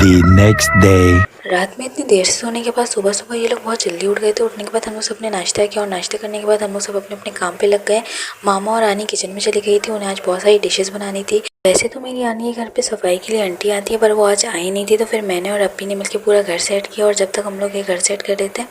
The next day. रात में इतनी देर से सोने के बाद सुबह सुबह ये लोग बहुत जल्दी उठ गए थे। उठने के बाद हम लोग सब ने नाश्ता किया और नाश्ता करने के बाद हम लोग सब अपने अपने काम पे लग गए। मामा और आनी किचन में चली गई थी, उन्हें आज बहुत सारी डिशेस बनानी थी। वैसे तो मेरी आनी के घर पे सफाई के लिए आंटी आती है, पर वो आज आई नहीं थी, तो फिर मैंने और अप्पी ने मिलकर पूरा घर सेट किया। और जब तक हम लोग ये घर सेट कर रहे थे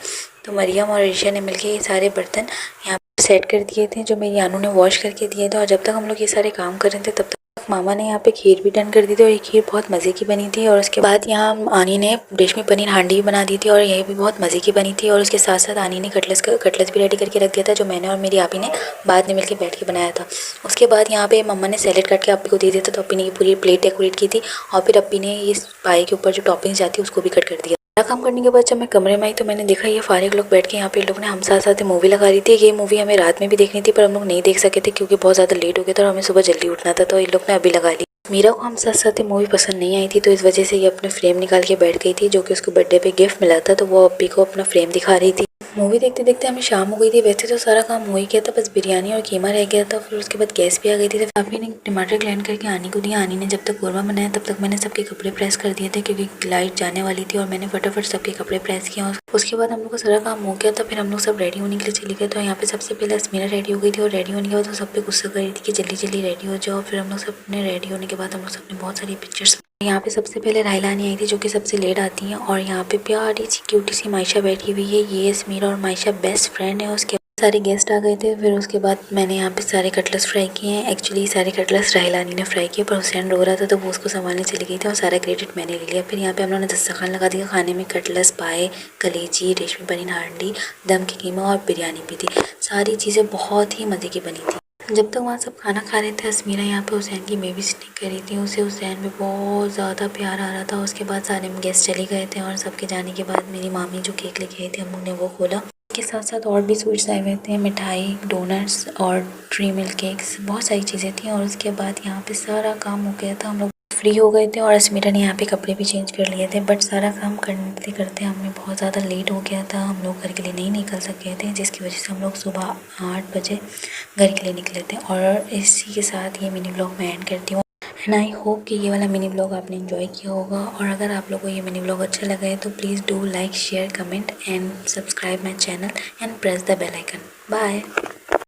तो मरियम और ईशा ने मिलकर ये सारे बर्तन यहाँ पे सेट कर दिए थे जो मेरी आनू ने वॉश करके दिए थे। और जब तक हम लोग ये सारे काम कर रहे थे तब तक मामा ने यहाँ पे खीर भी डन कर दी थी और ये खीर बहुत मज़े की बनी थी। और उसके बाद यहाँ आनी ने रेशमी पनीर हांडी भी बना दी थी और यह भी बहुत मज़े की बनी थी। और उसके साथ साथ आनी ने कटलेस भी रेडी करके रख दिया था, जो मैंने और मेरी आपी ने बाद में मिलकर बैठ के बनाया था। उसके बाद यहाँ पे मम्मा ने सैलेड काट के अप्पी को दे दिया था, तो अप्पी ने ये पूरी प्लेट डेकोरेट की थी। और फिर अप्पी ने इस पाए के ऊपर जो टॉपिंग जाती है उसको भी कट कर दिया। काम करने के बाद जब मैं कमरे में आई तो मैंने देखा ये फारिग लोग बैठ के यहाँ पे लोग ने हम साथ साथ मूवी लगा रही थी। ये मूवी हमें रात में भी देखनी थी पर हम लोग नहीं देख सके थे क्योंकि बहुत ज़्यादा लेट हो गया था और हमें सुबह जल्दी उठना था, तो इन लोग ने अभी लगा ली। मीरा को हम साथ साथ मूवी पसंद नहीं आई थी, तो इस वजह से ये अपने फ्रेम निकाल के बैठ गई थी जो कि उसको बर्थडे पे गिफ्ट मिला था, तो वो अप्पी को अपना फ्रेम दिखा रही थी। मूवी देखते देखते हमें शाम हो गई थी। वैसे तो सारा काम हो ही गया था, बस बिरयानी और कीमा रह गया था। फिर उसके बाद गैस भी आ गई थी, तो अभी ने टमाटर ग्राइंड करके आनी को दिया। आनी ने जब तक कौरमा बनाया तब तक मैंने सबके कपड़े प्रेस कर दिए थे क्योंकि लाइट जाने वाली थी और मैंने फटाफट सबके कपड़े प्रेस किया। उसके बाद हम लोग का सारा काम हो गया था। फिर हम लोग सब रेडी होने के लिए चले गए। तो यहाँ पे सबसे पहले अस्मीरा रेडी हो गई थी और रेडी होने के बाद वो सब पे गुस्सा कर रही थी कि जल्दी जल्दी रेडी हो जाओ। फिर हम लोग सब ने रेडी होने के बाद हम लोग सबने बहुत सारी पिक्चर्स। यहाँ पे सबसे पहले राहिला आनी आई थी जो कि सबसे लेट आती हैं। और यहाँ पे प्यारी सी क्यूटी सी मायशा बैठी हुई है। ये अस्मीरा और मायशा बेस्ट फ्रेंड है। उसके सारे गेस्ट आ गए थे। फिर उसके बाद मैंने यहाँ पे सारे कटलेट्स फ्राई किए हैं। एक्चुअली सारे कटलेट्स राहिलानी ने फ्राई किए पर हुसैन रो रहा था तो वो उसको संभालने चली गई थी और सारा क्रेडिट मैंने ले लिया। फिर यहाँ पे हम लोगों ने दस्तरखान लगा दिया। खाने में कटलेट्स, पाए, कलेजी, रेशमी पनीर हांडी, दम की कीमा और बिरयानी भी थी। सारी चीज़ें बहुत ही मज़े की बनी थी। जब तक वहाँ सब खाना खा रहे थे अस्मीरा यहाँ पे हुसैन की बेबी सिटिंग कर रही थी। उसे हुसैन में बहुत ज़्यादा प्यार आ रहा था। उसके बाद सारे गेस्ट चले गए थे और सबके जाने के बाद मेरी मामी जो केक लेके आई थी हम लोग ने वो खोला। के साथ साथ और भी स्वीट्स आए हुए थे, मिठाई, डोनट्स और ट्री मिल्क केक्स, बहुत सारी चीज़ें थी। और उसके बाद यहाँ पे सारा काम हो गया था। हम लोग फ्री हो गए थे और अस्मीरा ने यहाँ पे कपड़े भी चेंज कर लिए थे। बट सारा काम करते करते हमें बहुत ज़्यादा लेट हो गया था। हम लोग घर के लिए नहीं निकल सके थे जिसकी वजह से हम लोग सुबह 8 बजे घर के लिए निकले थे। और इसी के साथ ये मिनी ब्लॉग मैं एंड करती हूँ। एंड आई होप कि ये वाला मिनी ब्लॉग आपने एंजॉय किया होगा। और अगर आप लोगों को ये मिनी ब्लॉग अच्छा लगा है तो please do like, share, comment and subscribe my channel and press the bell icon. Bye.